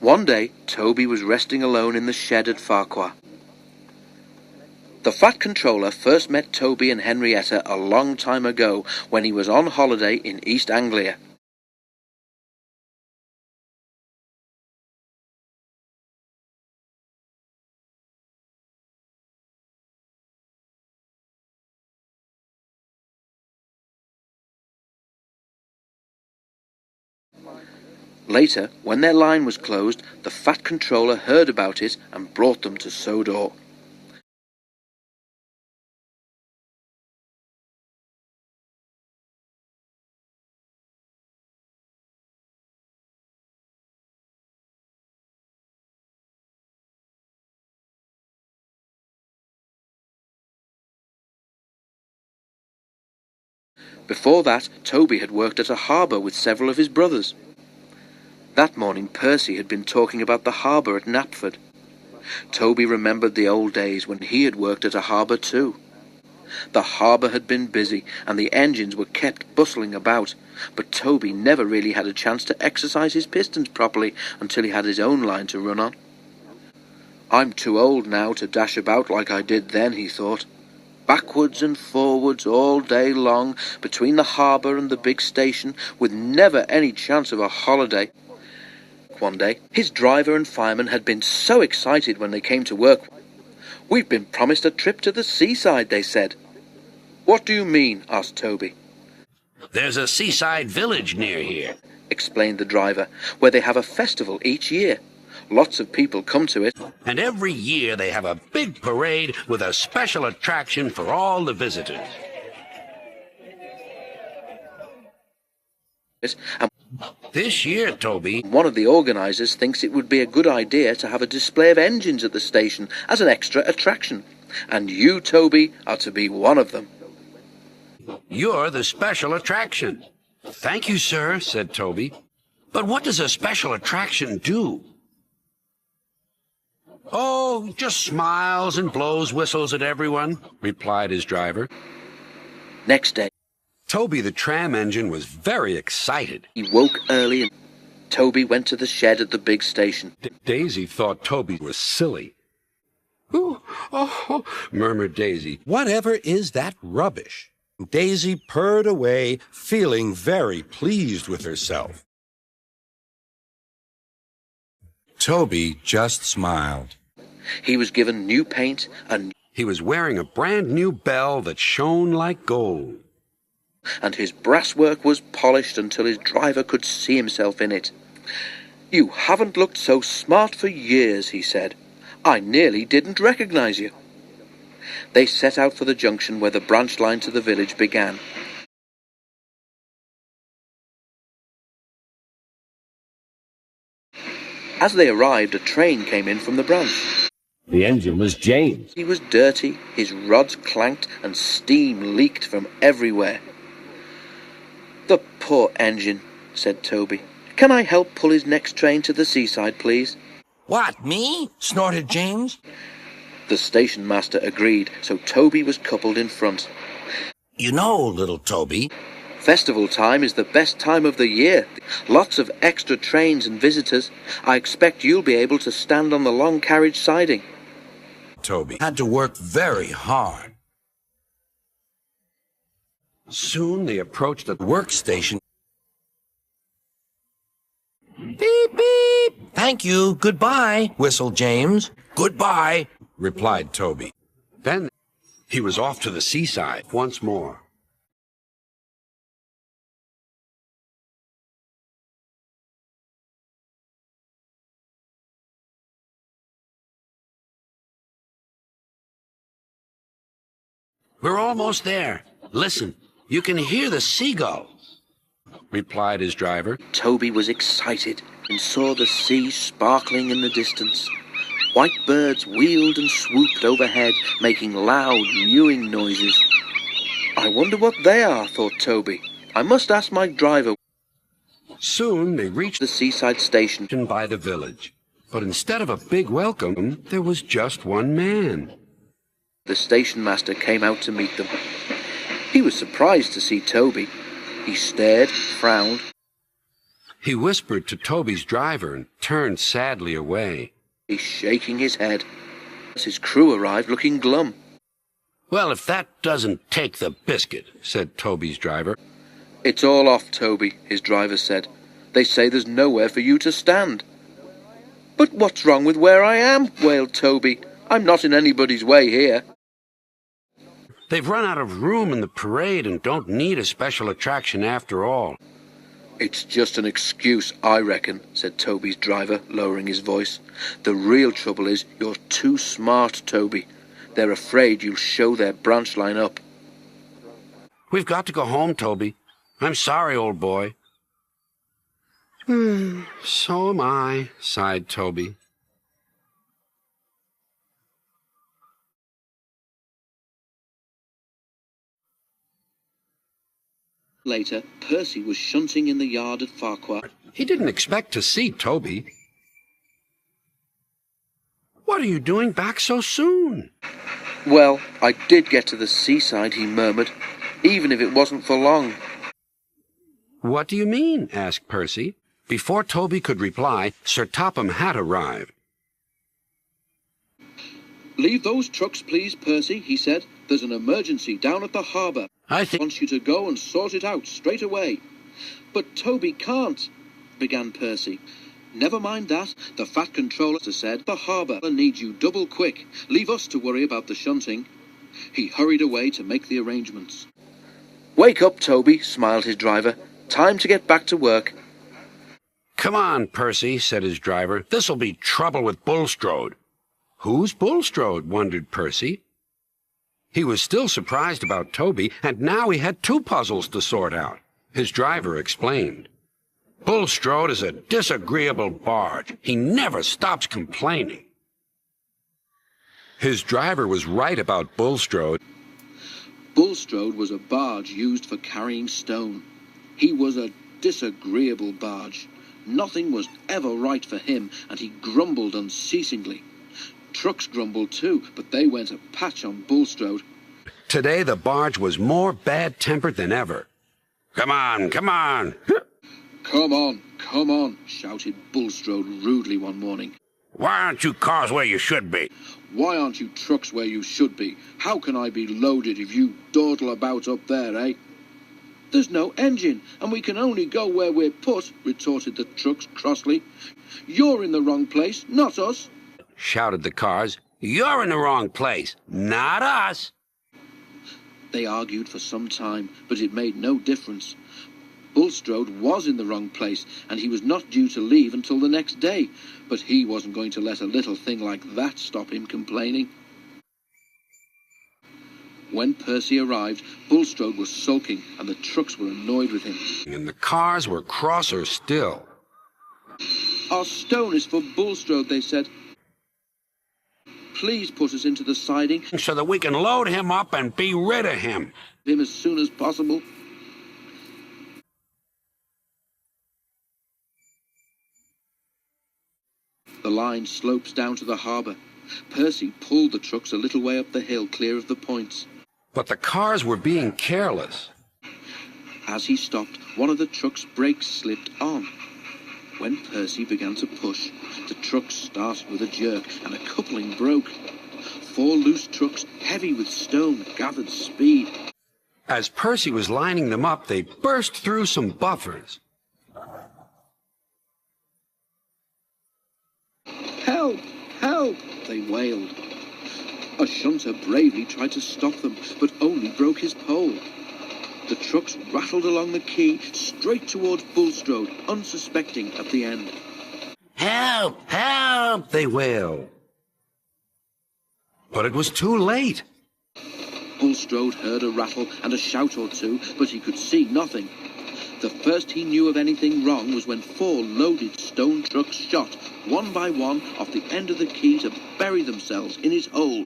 One day, Toby was resting alone in the shed at Farquhar. The Fat Controller first met Toby and Henrietta a long time ago when he was on holiday in East Anglia. Later, when their line was closed, the Fat Controller heard about it and brought them to Sodor. Before that, Toby had worked at a harbour with several of his brothers. That morning Percy had been talking about the harbour at Knapford. Toby remembered the old days when he had worked at a harbour too. The harbour had been busy and the engines were kept bustling about, but Toby never really had a chance to exercise his pistons properly until he had his own line to run on. "I'm too old now to dash about like I did then," he thought. Backwards and forwards all day long between the harbour and the big station, with never any chance of a holiday. One day, his driver and fireman had been so excited when they came to work. "We've been promised a trip to the seaside," they said. "What do you mean?" asked Toby. "There's a seaside village near here," explained the driver, "where they have a festival each year. Lots of people come to it. and every year they have a big parade with a special attraction for all the visitors." And This year, Toby, one of the organisers thinks it would be a good idea to have a display of engines at the station as an extra attraction. And you, Toby, are to be one of them. you're the special attraction. "Thank you, sir," said Toby. "But what does a special attraction do?" "Oh, just smiles and blows whistles at everyone," replied his driver. Next day, Toby the tram engine was very excited. he woke early and Toby went to the shed at the big station. Daisy thought Toby was silly. "Ooh, oh," murmured Daisy. Whatever is that rubbish? Daisy purred away, feeling very pleased with herself. Toby just smiled. He was given new paint and He was wearing a brand new bell that shone like gold. his brasswork was polished until his driver could see himself in it. "You haven't looked so smart for years," he said. "I nearly didn't recognise you." They set out for the junction where the branch line to the village began. As they arrived, a train came in from the branch. The engine was James. He was dirty, his rods clanked, and steam leaked from everywhere. "The poor engine," said Toby. "Can I help pull his next train to the seaside, please?" "What, me?" snorted James. The station master agreed, so Toby was coupled in front. "You know, little Toby." Festival time is the best time of the year. Lots of extra trains and visitors. I expect you'll be able to stand on the long carriage siding. Toby Had to work very hard. Soon they approached the Workstation. "Beep, beep. Thank you. Goodbye," whistled James. "Goodbye," replied Toby. Then he was off to the seaside once more. "We're almost there. Listen, you can hear the seagulls," replied his driver. Toby was excited and saw the sea sparkling in the distance. White birds wheeled and swooped overhead, making loud, mewing noises. "I wonder what they are," thought Toby. "I must ask my driver." Soon they reached The seaside station. by the village. But instead of a big welcome, there was just one man. The station master came out to meet them. He was surprised to see Toby. He stared, frowned. He whispered to Toby's driver and turned sadly away. He's shaking his head as his crew arrived looking glum. Well, if that doesn't take the biscuit, said Toby's driver. It's all off, Toby, his driver said. They say there's nowhere for you to stand. But what's wrong with where I am? Wailed Toby. I'm not in anybody's way here. They've run out of room in the parade and don't need a special attraction after all. It's just an excuse, I reckon, said Toby's driver, lowering his voice. The real trouble is you're too smart, Toby. They're afraid you'll show their branch line up. We've got to go home, Toby. I'm sorry, old boy. So am I, sighed Toby. Later, Percy was shunting in the yard at Farquhar. He didn't expect to see Toby. What are you doing back so soon? Well, I did get to the seaside, he murmured, even if it wasn't for long. What do you mean? Asked Percy. Before Toby could reply, Sir Topham had arrived. Leave those trucks, please, Percy, he said. There's an emergency down at the harbour. I think... Wants you to go and sort it out straight away. But Toby can't, began Percy. Never mind that, the Fat Controller said. The harbour needs you double quick. Leave us to worry about the shunting. He hurried away to make the arrangements. Wake up, Toby, smiled his driver. Time to get back to work. Come on, Percy, said his driver. This'll be trouble with Bulstrode. Who's Bulstrode? Wondered Percy. He was still surprised about Toby, and now he had two puzzles to sort out. His driver explained. Bulstrode is a disagreeable barge. He never stops complaining. His driver was right about Bulstrode. Bulstrode was a barge used for carrying stone. He was a disagreeable barge. Nothing was ever right for him, and he grumbled unceasingly. Trucks grumbled too, but they went a patch on Bulstrode. Today the barge was more bad-tempered than ever. Come on, come on! Come on, shouted Bulstrode rudely one morning. Why aren't you cars where you should be? Why aren't you trucks where you should be? How can I be loaded if you dawdle about up there, eh? There's no engine, and we can only go where we're put, retorted the trucks crossly. You're in the wrong place, not us, shouted the cars. You're in the wrong place, not us. They argued for some time, but it made no difference. Bulstrode was in the wrong place, and he was not due to leave until the next day, but he wasn't going to let a little thing like that stop him complaining. When Percy arrived, Bulstrode was sulking, and the trucks were annoyed with him. And the cars were crosser still. Our stone is for Bulstrode, they said. Please put us into the siding so that we can load him up and be rid of him. Him as soon as possible. The line slopes down to the harbour. Percy pulled the trucks a little way up the hill, clear of the points. But the cars were being careless. As he stopped, one of the truck's brakes slipped on. When Percy began to push, the truck started with a jerk and a coupling broke. 4 loose trucks, heavy with stone, gathered speed. As Percy was lining them up, they burst through some buffers. Help! Help! They wailed. A shunter bravely tried to stop them, but only broke his pole. The trucks rattled along the quay, straight towards Bulstrode, unsuspecting at the end. Help! Help! They wailed. But it was too late. Bulstrode heard a rattle and a shout or two, but he could see nothing. The first he knew of anything wrong was when 4 loaded stone trucks shot, one by one, off the end of the quay to bury themselves in his hole.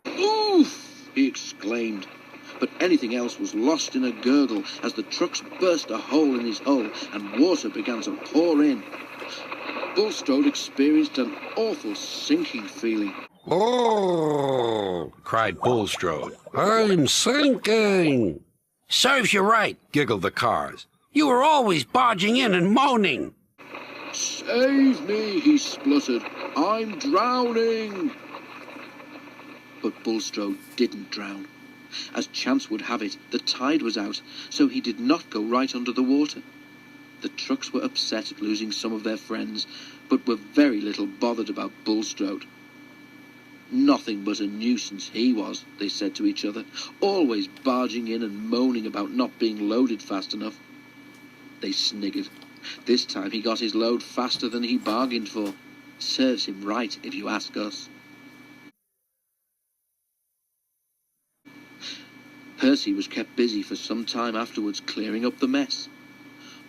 Oof! He exclaimed. But anything else was lost in a gurgle as the trucks burst a hole in his hull and water began to pour in. Bulstrode experienced an awful sinking feeling. Oh, cried Bulstrode. I'm sinking. Serves you right, giggled the cars. You were always barging in and moaning. Save me, he spluttered. I'm drowning. But Bulstrode didn't drown. As chance would have it, the tide was out, so he did not go right under the water. The trucks were upset at losing some of their friends, but were very little bothered about Bulstrode. Nothing but a nuisance he was, they said to each other, always barging in and moaning about not being loaded fast enough. They sniggered. This time he got his load faster than he bargained for. Serves him right, if you ask us. Percy was kept busy for some time afterwards clearing up the mess.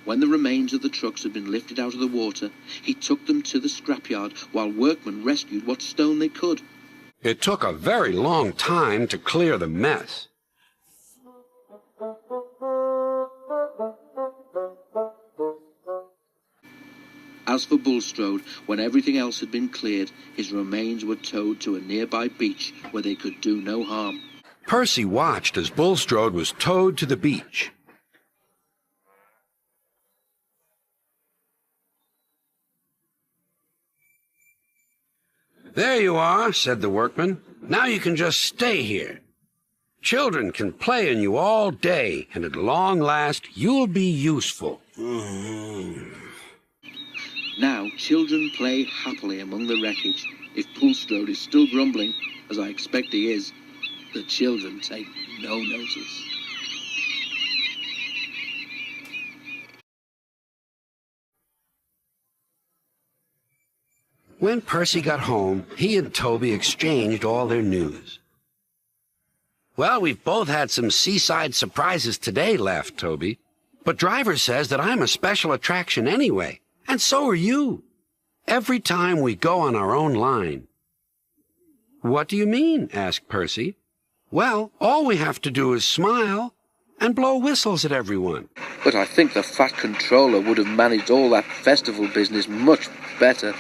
When the remains of the trucks had been lifted out of the water, he took them to the scrapyard while workmen rescued what stone they could. It took a very long time to clear the mess. As for Bulstrode, when everything else had been cleared, his remains were towed to a nearby beach where they could do no harm. Percy watched as Bulstrode was towed to the beach. There you are, said the workman. Now you can just stay here. Children can play in you all day, and at long last you'll be useful. Now children play happily among the wreckage. If Bulstrode is still grumbling, as I expect he is, the children take no notice. When Percy got home, he and Toby exchanged all their news. Well, we've both had some seaside surprises today, laughed Toby. But Driver says that I'm a special attraction anyway, and so are you. Every time we go on our own line. What do you mean? Asked Percy. Well, all we have to do is smile and blow whistles at everyone. But I think the Fat Controller would have managed all that festival business much better.